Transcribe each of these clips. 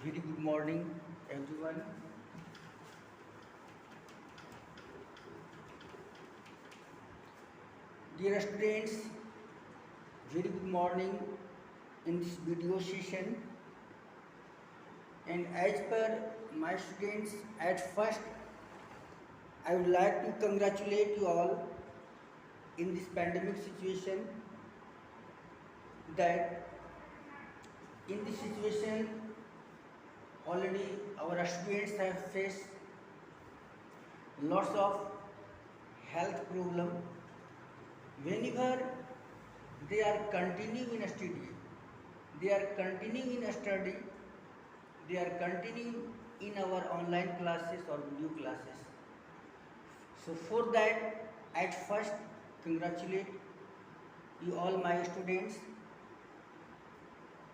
Very good morning, everyone. Dear students, very good morning in this video session. And as per my students, at first, I would like to congratulate you all in this pandemic situation that in this situation already our students have faced lots of health problem. Whenever they are continuing in study, they are continuing in study, they are continuing in our online classes or video classes. So for that, at first, congratulate you all my students.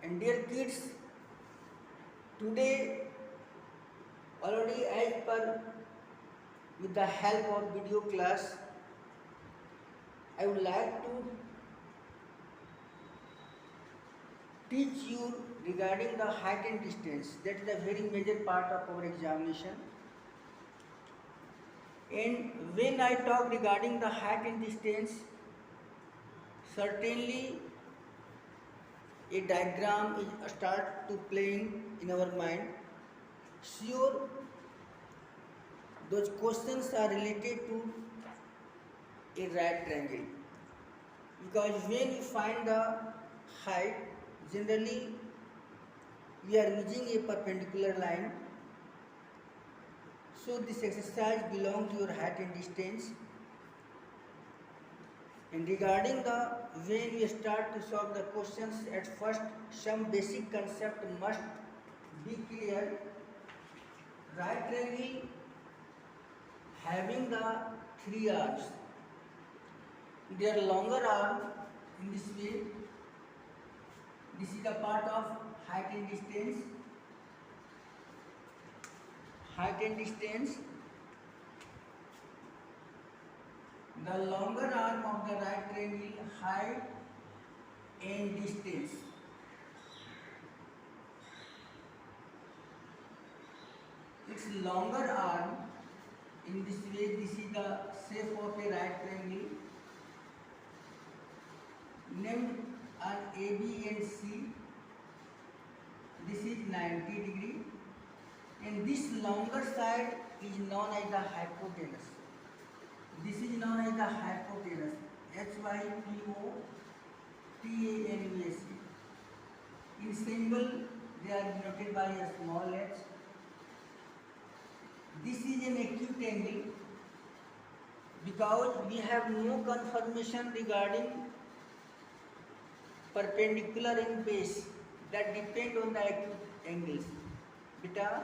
And dear kids, today already as per with the help of video class, I would like to teach you regarding the height and distance. That is a very major part of our examination. And when I talk regarding the height and distance, certainly a diagram is start to playing in our mind. Sure, those questions are related to a right triangle, because when you find the height, generally we are using a perpendicular line. So this exercise belongs to your height and distance. And regarding the when we start to solve the questions, at first some basic concept must be clear. Right triangle having the three arms, their longer arm in this way, this is the part of height and distance. Height and distance, the longer arm of the right triangle, height and distance. Its longer arm in this way, this is the shape of a right triangle named as AB and C. This is 90 degree, and this longer side is known as the hypotenuse. This is known as the hypotenuse. HYPOTANUS. In symbol, they are denoted by a small h. This is an acute angle because we have no confirmation regarding perpendicular and base that depend on the acute angles. बेटा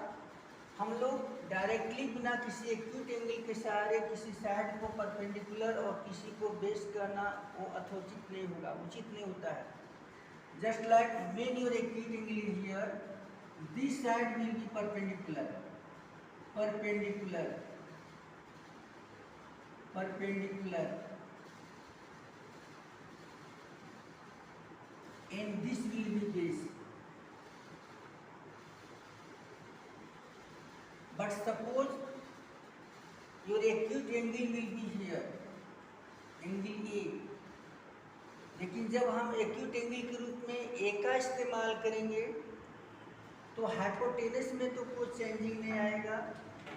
हम लोग directly बिना किसी acute angle के सहारे किसी side को perpendicular और किसी को बेस करना वो अथोचित नहीं होगा, उचित नहीं होता है. Just like when your acute angle is here, this side will be perpendicular, perpendicular, perpendicular, and this will be base. But suppose your acute angle will be here, angle A. लेकिन जब हम एक्यूट एंगल के रूप में ए का इस्तेमाल करेंगे तो हाइपोटेनस में तो कोई चेंजिंग नहीं आएगा,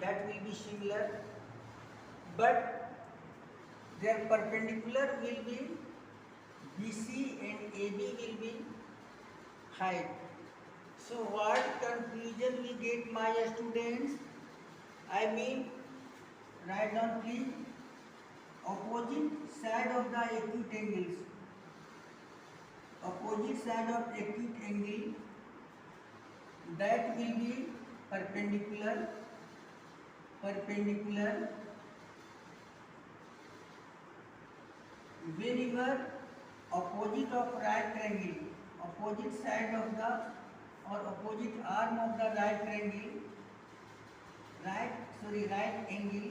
that will be similar, but their perpendicular will be BC and AB will be height. So what conclusion we get, my students? I mean, write down please. Opposite side of the acute angles, opposite side of acute angle, that will be perpendicular, perpendicular. Whenever opposite of right triangle, opposite side of the or opposite arm of the right triangle, right angle,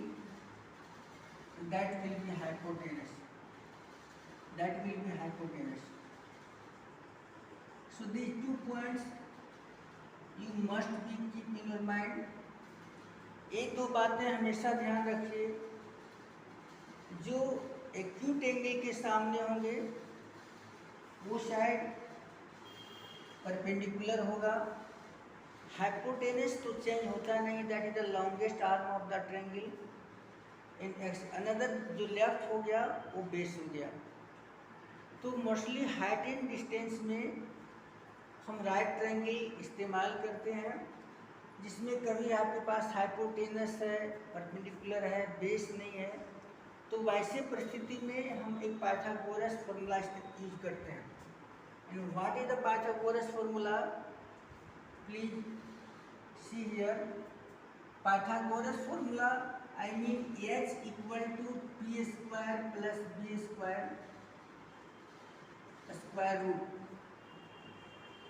that will be hypotenuse, that will be hypotenuse. So these 2 points you must be keep in your mind. एक दो बातें हमेशा ध्यान रखिए, जो acute angle के सामने होंगे वो शायद परपेंडिकुलर होगा। हाइपोटेनस तो चेंज होता नहीं, that is the longest arm of the triangle. In another जो लेफ्ट हो गया वो बेस हो गया। तो मोस्टली हाइट एंड डिस्टेंस में हम राइट ट्रायंगल इस्तेमाल करते हैं, जिसमें कभी आपके पास हाइपोटेनस है, परपेंडिकुलर है, बेस नहीं है, तो वैसे परिस्थिति में हम एक पाइथागोरस फॉर्मूला यूज करते हैं। And what is the Pythagoras formula? Please see here. Pythagoras formula I mean h equal to p square plus b square square root,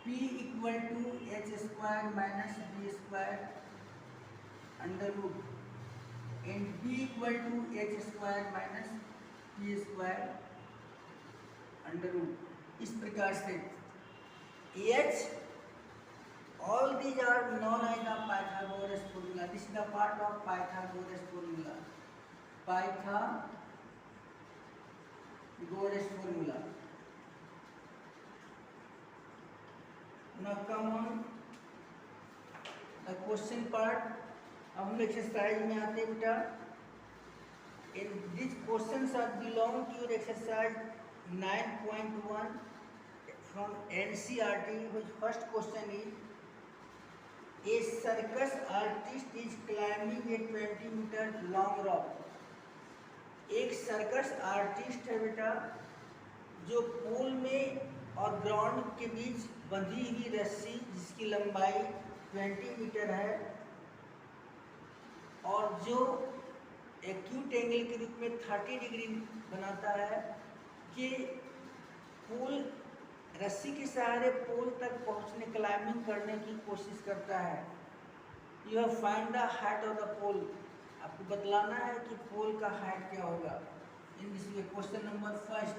p equal to h square minus b square under root, and b equal to h square minus p square under root। इस प्रकार से h, all these are known as the Pythagoras formula. This is the part of Pythagoras formula. Pythagoras formula. Now come on the question part. अब हम exercise में आते हैं बेटा। In these questions are belong to your exercise 9.1 from NCERT, which first question is A circus artist is climbing a 20 metre long rock. एक circus artist है बेटा, जो पूल में और ग्राउंड के बीच बंधी हुई रस्सी जिसकी लंबाई 20 मीटर है, और जो एक्यूट एंगल के रूप में 30 डिग्री बनाता है, कि पूल रस्सी के सहारे पोल तक पहुंचने, क्लाइंबिंग करने की कोशिश करता है। You have find the height of the pole. आपको बतलाना है कि पोल का हाइट क्या होगा। In this way question number first,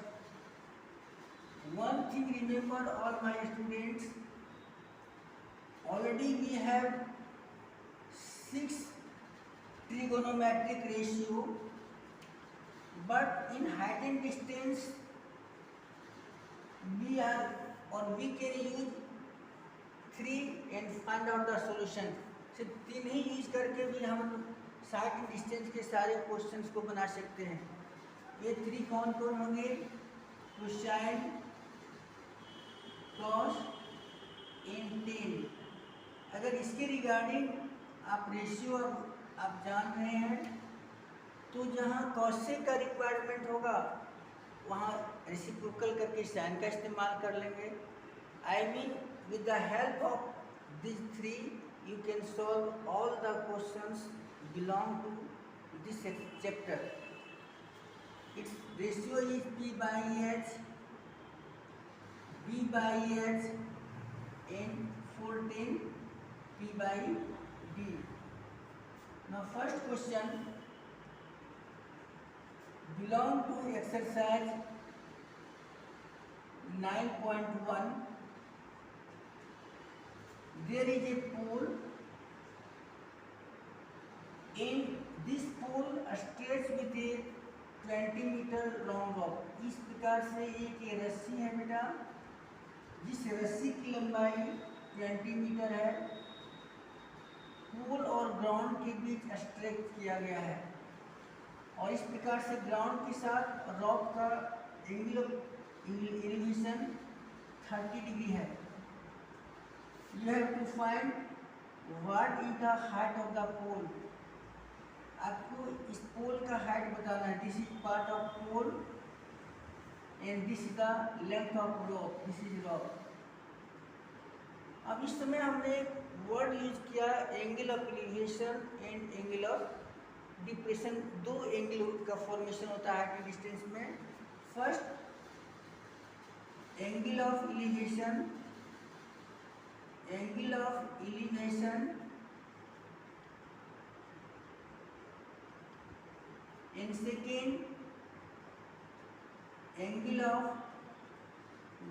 one thing remember all my students, already we have 6 trigonometric ratio, but in height and distance we can use 3 and find out the solution। सिर्फ 3 ही use करके भी हम side distance के सारे questions को बना सकते हैं। ये 3 कौन कौन होंगे? Cosine, cos and ten. अगर इसके रिगार्डिंग आप रेशियो आप जान रहे हैं, तो जहाँ कॉसेक का रिक्वायरमेंट होगा वहाँ रेसिप्रोकल करके साइन का इस्तेमाल कर लेंगे। I mean with the help of this 3 you can solve all the questions belong to this chapter. Its ratio is p/h, b/h and 14 p/d। Now first question belong to exercise 9.1। there is a pool, in this pool stretched with a 20 metre long rock. इस प्रकार से एक ये रस्सी है बेटा, जिस रस्सी की लंबाई 20 मीटर है, पूल और ग्राउंड के बीच स्ट्रेच किया गया है, और इस प्रकार से ग्राउंड के साथ रॉक का एंगल ऑफ एलिवेशन 30 डिग्री है। You have to find what is the height of the pole. आपको इस पोल का हाइट बताना है। This is part of pole and this is the length of rock, this is rock. अब इस समय हमने एक वर्ड यूज किया, angle of elevation and angle of depression. 2 angle का फॉर्मेशन होता है हाइट डिस्टेंस में। First angle of elevation, angle of elevation and second angle of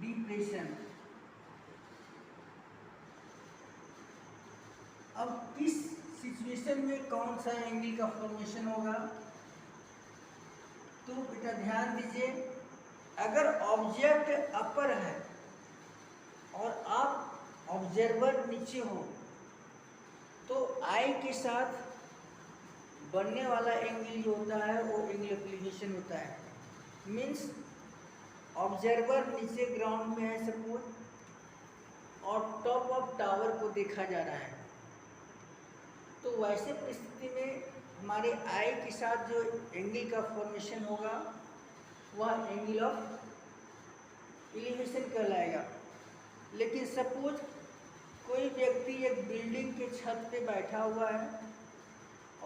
depression. अब किस सिचुएशन में कौन सा एंगल का फॉर्मेशन होगा, तो बेटा ध्यान दीजिए, अगर ऑब्जेक्ट अपर है और आप ऑब्जर्वर नीचे हो तो आई के साथ बनने वाला एंगल जो होता है वो एंगल ऑफ एलिवेशन होता है। मीन्स ऑब्जर्वर नीचे ग्राउंड में है सपोज, और टॉप ऑफ टावर को देखा जा रहा है, तो वैसे परिस्थिति में हमारे आई के साथ जो एंगल का फॉर्मेशन होगा वह एंगल ऑफ एलिवेशन कहलाएगा। लेकिन सपोज कोई व्यक्ति एक बिल्डिंग के छत पे बैठा हुआ है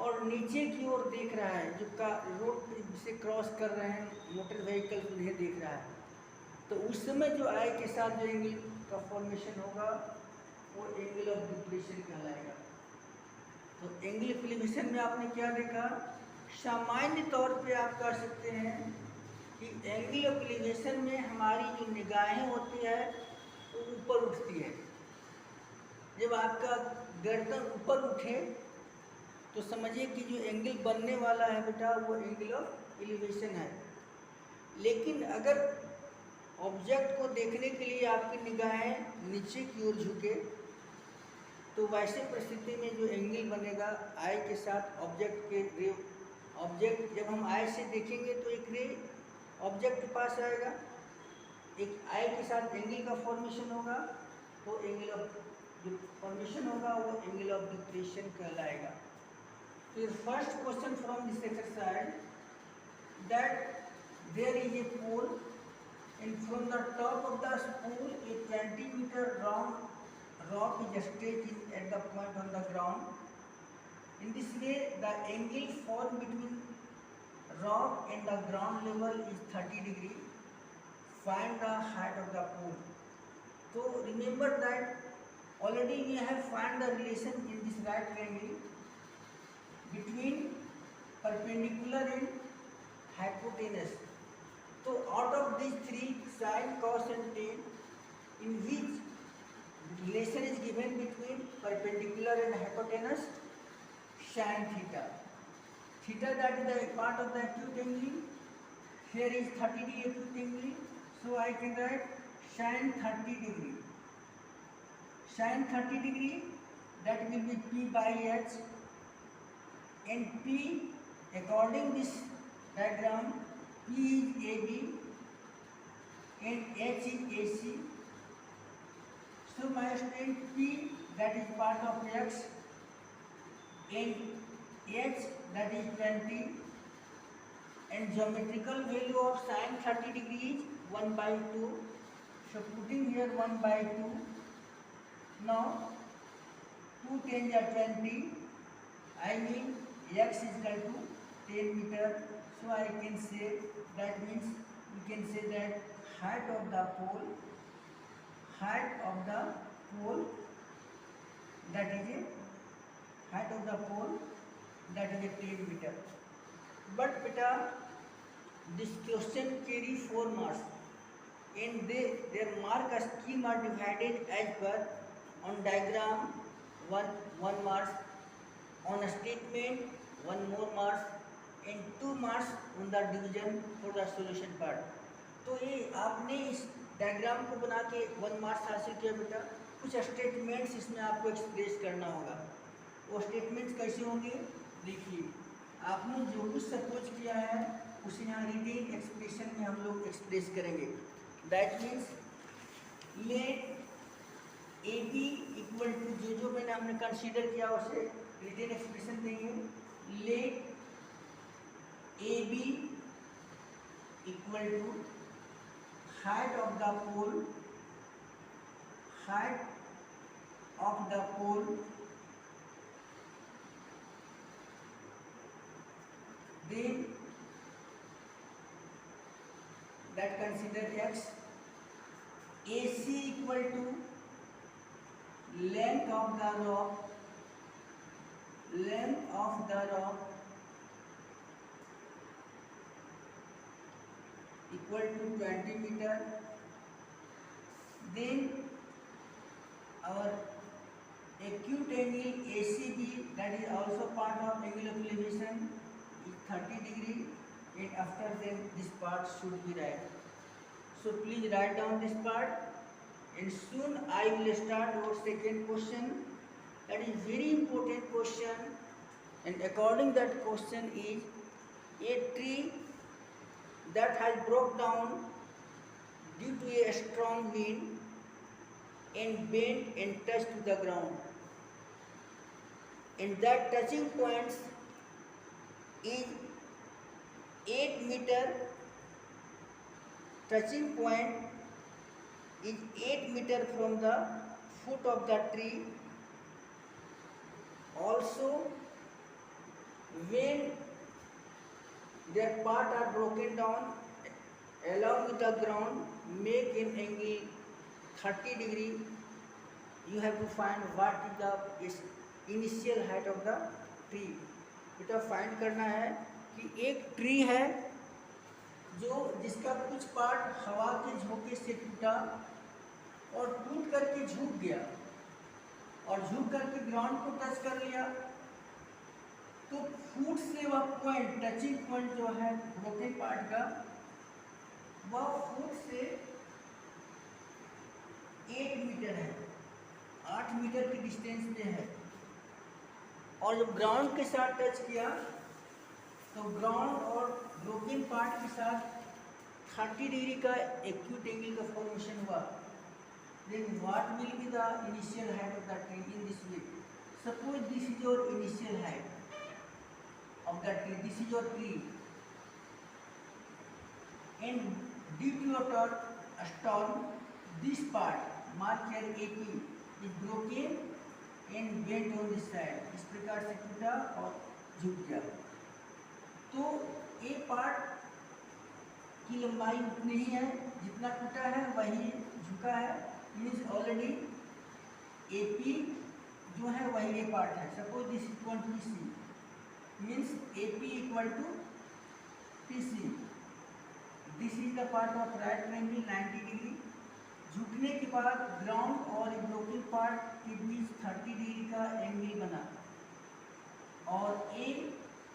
और नीचे की ओर देख रहा है, जो का रोड से क्रॉस कर रहे हैं मोटर व्हीकल उन्हें देख रहा है, तो उस समय जो आई के साथ जो एंगल का फॉर्मेशन होगा वो एंगल ऑफ डिप्रेशन कहलाएगा। तो एंगल ऑफ एलिवेशन में आपने क्या देखा, सामान्य तौर पे आप कह सकते हैं कि एंगल ऑफ एलिवेशन में हमारी जो निगाहें होती है वो ऊपर उठती है। जब आपका गर्दन ऊपर उठे तो समझिए कि जो एंगल बनने वाला है बेटा वो एंगल ऑफ एलिवेशन है। लेकिन अगर ऑब्जेक्ट को देखने के लिए आपकी निगाहें नीचे की ओर झुके तो वैसे परिस्थिति में जो एंगल बनेगा आई के साथ ऑब्जेक्ट के रे, ऑब्जेक्ट जब हम आई से देखेंगे तो एक रे ऑब्जेक्ट के पास आएगा, एक आई के साथ एंगल का फॉर्मेशन होगा, तो एंगल ऑफ जो फॉर्मेशन होगा वो एंगल ऑफ डिप्रेशन कहलाएगा। तो first question from this exercise that there is a pole and from the top of the spool a 20-meter round rock is stretched at the point on the ground. In this way the angle formed between rock and the ground level is 30 degree. Find the height of the pole. So remember that already we have found the relation in this right triangle between perpendicular and hypotenuse. So out of these three, sine, cos and tan, in which relation is given between perpendicular and hypotenuse? Sine theta. Theta, that is the part of the acute angle. Here is 30 degree acute angle. So I can write sine 30 degree. Sine 30 degree, that will be P by H. And P, according this diagram, P is AB and H is AC. So my student, P, that is part of X, and H, that is 20, and geometrical value of sine 30 degree is 1 by 2. So putting here 1 by 2. Now 2 10 are 20. I mean X is equal to 10 meter. So I can say, that means we can say that height of the pole, that is a height of the pole, that is a 10 meter. But beta, this question carry 4 marks, and their mark scheme are divided as per on diagram 1 marks, on a statement 1 more marks, and 2 marks on the division for the solution part. तो ये आपने इस diagram को बना के 1 marks हासिल किया बेटा। कुछ स्टेटमेंट्स इसमें आपको एक्सप्रेस करना होगा। वो स्टेटमेंट्स कैसे होंगे, देखिए आपने जो कुछ सपोज किया है उसे यहाँ रिटेन एक्सप्रेशन में हम लोग एक्सप्रेस करेंगे। That means let A B equal to जो मैंने हमने कंसीडर किया उसे रिटेन एक्सप्रेशन देंगे। लेट AB equal to height of the pole, then that consider X. AC equal to length of the rock equal to 20 meter. Then our acute angle ACB, that is also part of angle of elevation, is 30 degree, and after then this part should be right. So please write down this part, and soon I will start our second question. That is very important question, and according that question is, a tree that has broke down due to a strong wind and bent and touched to the ground, and that touching points is 8 meter. Touching point is 8 meter from the foot of the tree. Also, when their part are broken down along with the ground, make an angle 30 degree. You have to find what is the initial height of the tree. बेटा find करना है कि एक tree है जो जिसका कुछ part हवा के झोंके से टूटा और टूट करके झुक गया और झुक करके ग्राउंड को टच कर लिया, तो फुट से वह पॉइंट, टचिंग पॉइंट जो है ब्रोकन पार्ट का, वह फुट से 8 मीटर है, 8 मीटर की डिस्टेंस में है। और जब ग्राउंड के साथ टच किया तो ग्राउंड और ब्रोकन पार्ट के साथ 30 डिग्री का एक्यूट एंगल का फॉर्मेशन हुआ। Then what will be the initial height of the tree in this way? Suppose this is your initial height of the tree. This is your tree, and due to your storm, this part, mark here AP, is broken and bent on this side. इस प्रकार से टूटा और झुक गया। तो A part की लंबाई उतनी ही है जितना टूटा है, वही झुका है। मीन्स ऑलरेडी AP जो है वही A पार्ट है। Suppose this equal to PC, means AP equal to PC। This is the part of right angle 90 degree. झुकने के बाद ग्राउंड और ब्रोकन पार्ट के बीच 30 डिग्री का एंगल बना, और A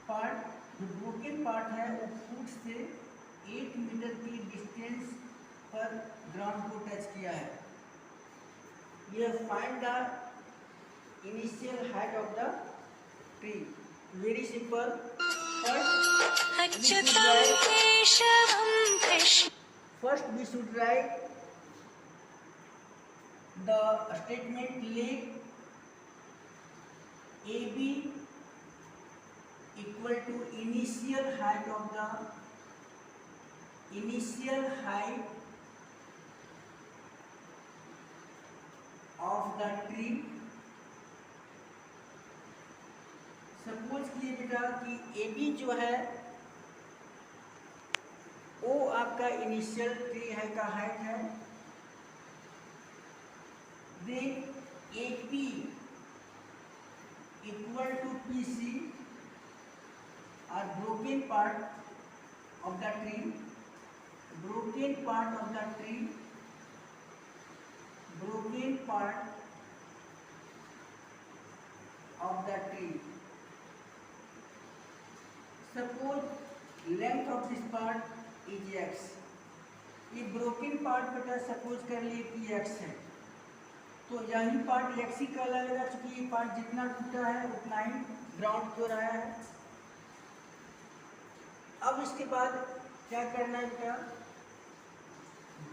पार्ट जो ब्रोकन पार्ट है वो फुट से 8 मीटर की डिस्टेंस पर ग्राउंड को टच किया है। You find the initial height of the tree. Very simple. First we should write the statement leg AB equal to initial height of the tree। Suppose किए बेटा कि AB जो है वो आपका इनिशियल ट्री है का हाइट है। Then AP equal to PC और broken part of the tree, broken part of the tree, broken part of the tree। Suppose length of this part is x। ये broken part बेटा suppose कर लिए कि x है, तो यही part x ही कहलाएगा, क्योंकि ये पार्ट जितना टूटा है उतना ही ग्राउंड की ओर आया है। अब इसके बाद क्या करना है बेटा,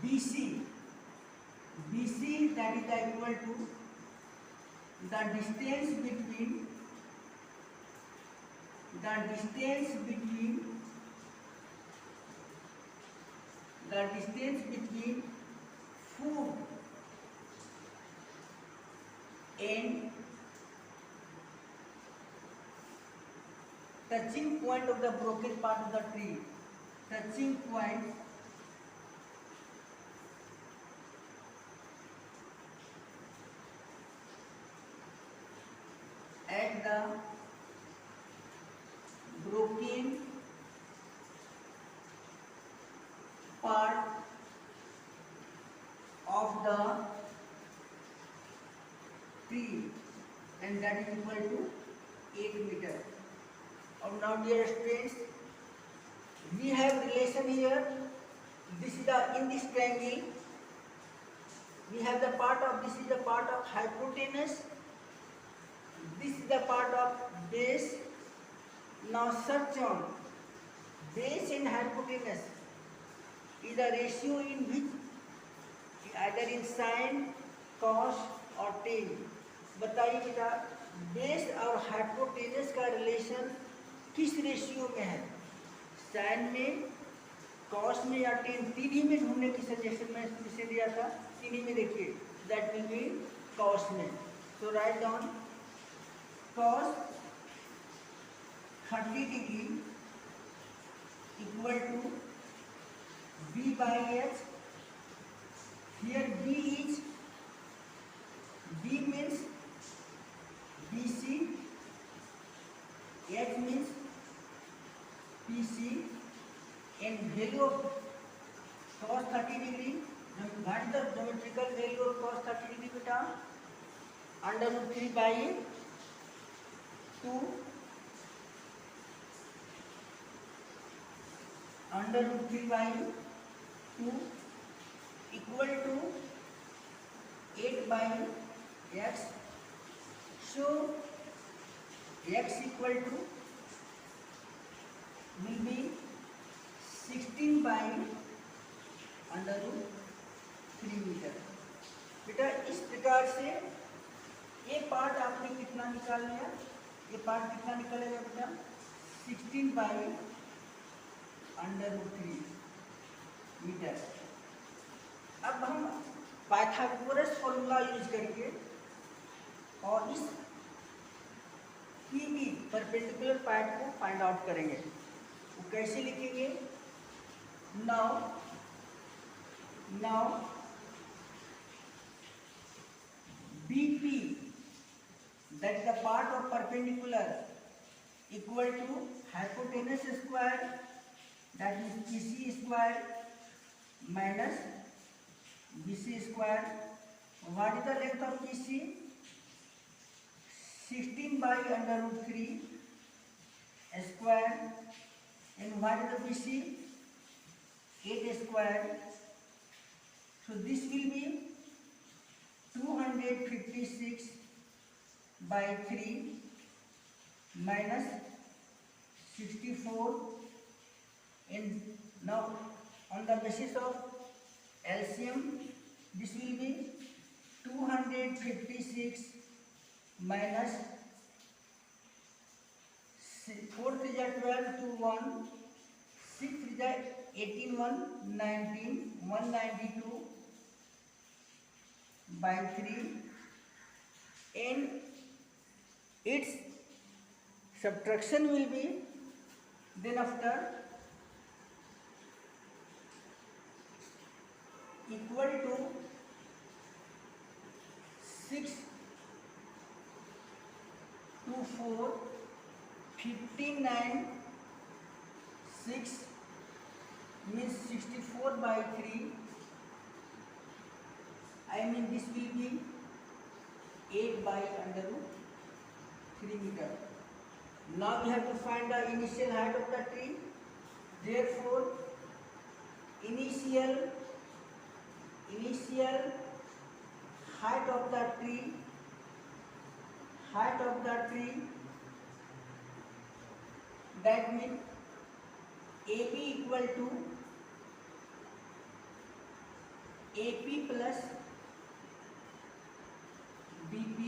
BC that is equal to the distance between foot and touching point of the broken part of the tree, touching point at the broken part of the tree। and that is equal to 8 meter. Now dear students, we have relation here. This is the in this triangle we have the part of, this is the part of hypotenuse, this is the part of base. Now such on base and hypotenuse is a ratio in which either in sin, cos और tan. बताइए बेटा base और hypotenuse का relation किस ratio में है? Sign में, cos में या टेन, तीन में ढूंढने की सजेशन में इसे दिया था, तीन में देखिए दैट विल बी कॉस में. तो write down cos 30 degree equal to b by h. Here b means BC, h means PC, and value of cos 30 degree. What the geometrical value of cos 30 degree beta? Under root 3 by 2. Under root 3 by 2 equal to 8 by x. So x equal to will be 16 by under root 3 metre. बेटा इस प्रकार से ये part आपने कितना निकाल लिया? ये पार्ट कितना निकलेगा बेटा? 16 by under root 3 मीटर. अब हम पाइथागोरस फॉर्मूला यूज करके और इस की परपेंडिकुलर पार्ट को फाइंड आउट करेंगे. वो कैसे लिखेंगे? Now BP that the part of perpendicular equal to hypotenuse square, that is PC square minus BC square. What is the length of PC? 16 by under root 3 square. And what is the BC? 8 square. So this will be 256 by 3 minus 64. And now on the basis of LCM, this will be 256 minus 4 3 12 to 1, 6 3 18 1 19 192 by 3, and its subtraction will be then after equal to 6 to 4 59 6 means 64 by 3. I mean this will be 8 by under root 3 meter. Now we have to find the initial height of the tree. Therefore initial height of the tree that means AB equal to AP plus BP.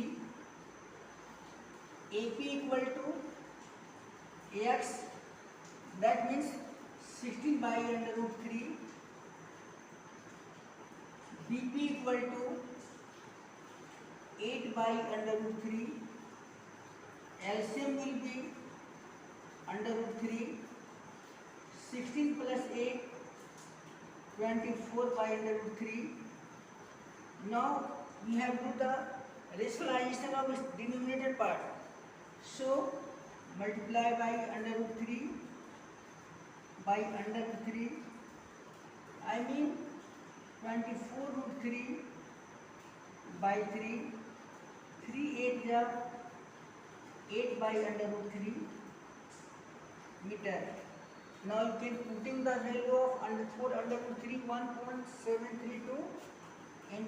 AP equal to AX, that means 16 by under root 3. BP equal to 8 by under root 3. LCM will be under root 3. 16 plus 8 24 by under root 3. Now we have to do the rationalization of its denominator part. So multiply by under root 3 by under root 3. I mean 24 root 3 by 3. 3 8 ja 8 by under root 3 meter. Now you can putting the value of under 4 under root 3 1.732 and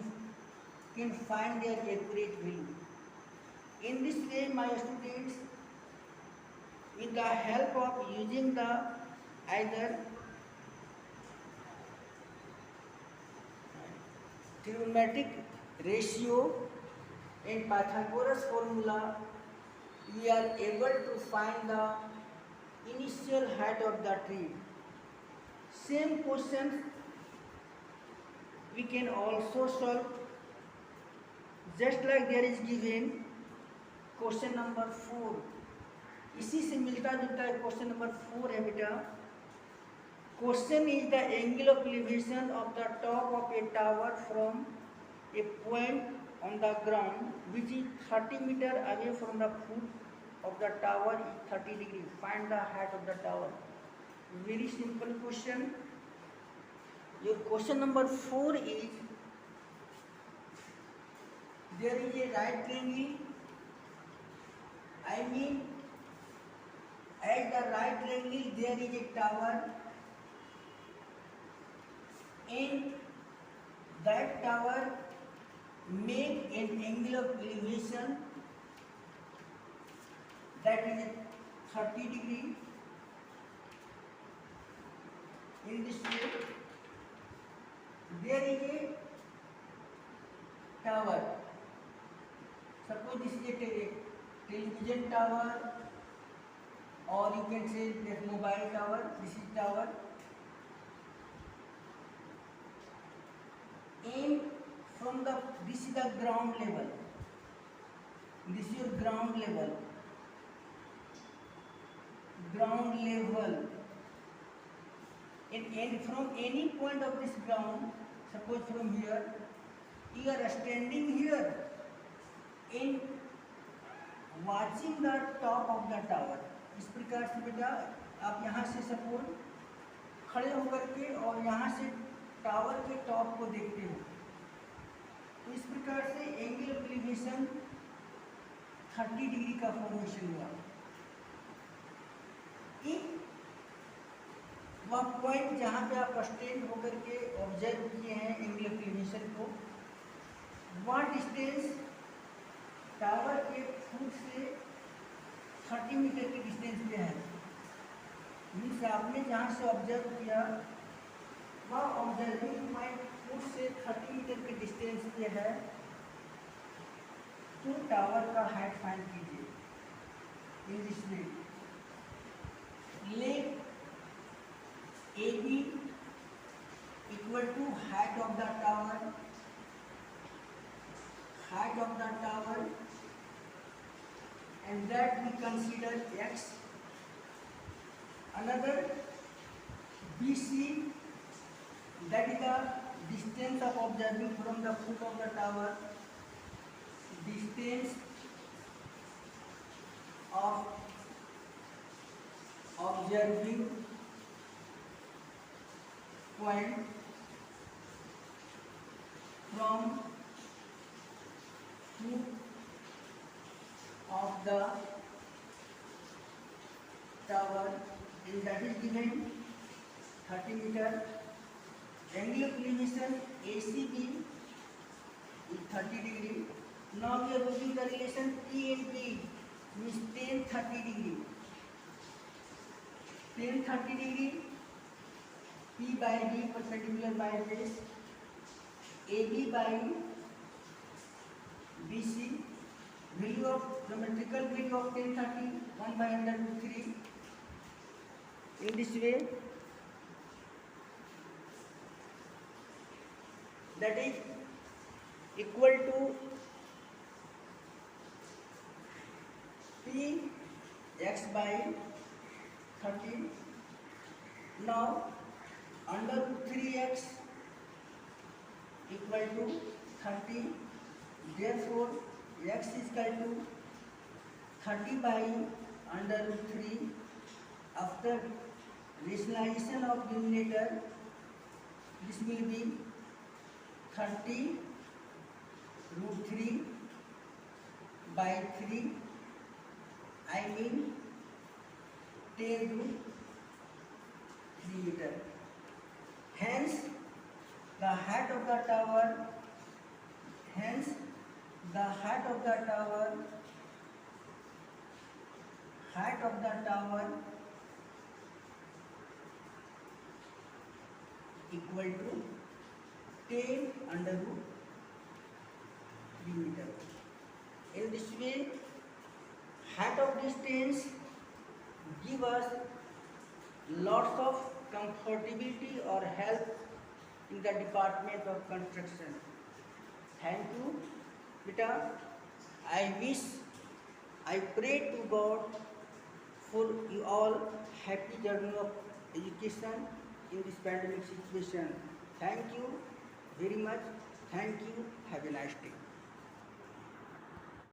can find their accurate value. In this way, my students, with the help of using the either trigonometric ratio and Pythagoras formula, we are able to find the initial height of the tree. Same questions we can also solve, just like there is given question number 4, इसी से मिलता जुलता है question number 4 है बेटा. Question is the angle of elevation of the top of a tower from a point on the ground which is 30 metre away from the foot of the tower is 30 degree. Find the height of the tower. Very simple question. Your question number 4 is there is a right triangle. I mean, at the right triangle there is a tower, and that tower make an angle of elevation that is 30 degree. In this way, there is a tower. Suppose this is a television tower, or you can say that mobile tower. This is tower, and from the this is the ground level. This is your ground level. Ground level, and from any point of this ground, suppose from here, you are standing here in watching the top of the tower. इस प्रकार से बेटा आप यहाँ से suppose खड़े होकर के और यहाँ से टावर के टॉप को देखते हो, तो इस प्रकार से एंगल ऑफ एलिवेशन 30 डिग्री का फॉर्मेशन हुआ. वह पॉइंट जहाँ पे आप स्टैंड होकर के ऑब्जर्व किए हैं एंगल ऑफ एलिवेशन को, वह डिस्टेंस टावर के फुट से 30 मीटर की डिस्टेंस पे है. मीन्स आपने जहाँ से ऑब्जर्व किया वह ऑब्जर्विंग पॉइंट फुट से 30 मीटर के डिस्टेंस पे है. तो टावर का हाइट फाइंड कीजिए. In this way, let A B equal to height of the tower. Height of the tower, and that we consider x. Another BC, that is the distance of observing from the foot of the tower. Distance of observing point from foot of the tower, and that is given 30 meter. Angle of elevation ACB is 30 degree. Now we are using the relation P and P, means tan 30 degree. Tan 30 degree, P by D perpendicular by base, AB by BC. Value of geometrical value of tan 30 1 by under root 3. In this way, that is equal to P x by 30. Now under root 3x equal to 30. Therefore, x is equal to 30 by under root 3. After rationalization of denominator, this will be 30 root 3 by 3 I mean 10 to 3 meter. Hence the height of the tower, hence the height of the tower, height of the tower equal to 10 under root 3 meter. In this way, height of distance give us lots of comfortability or help in the department of construction. Thank you, beta. I pray to God for you all happy journey of education in this pandemic situation. Thank you very much. Thank you. Have a nice day.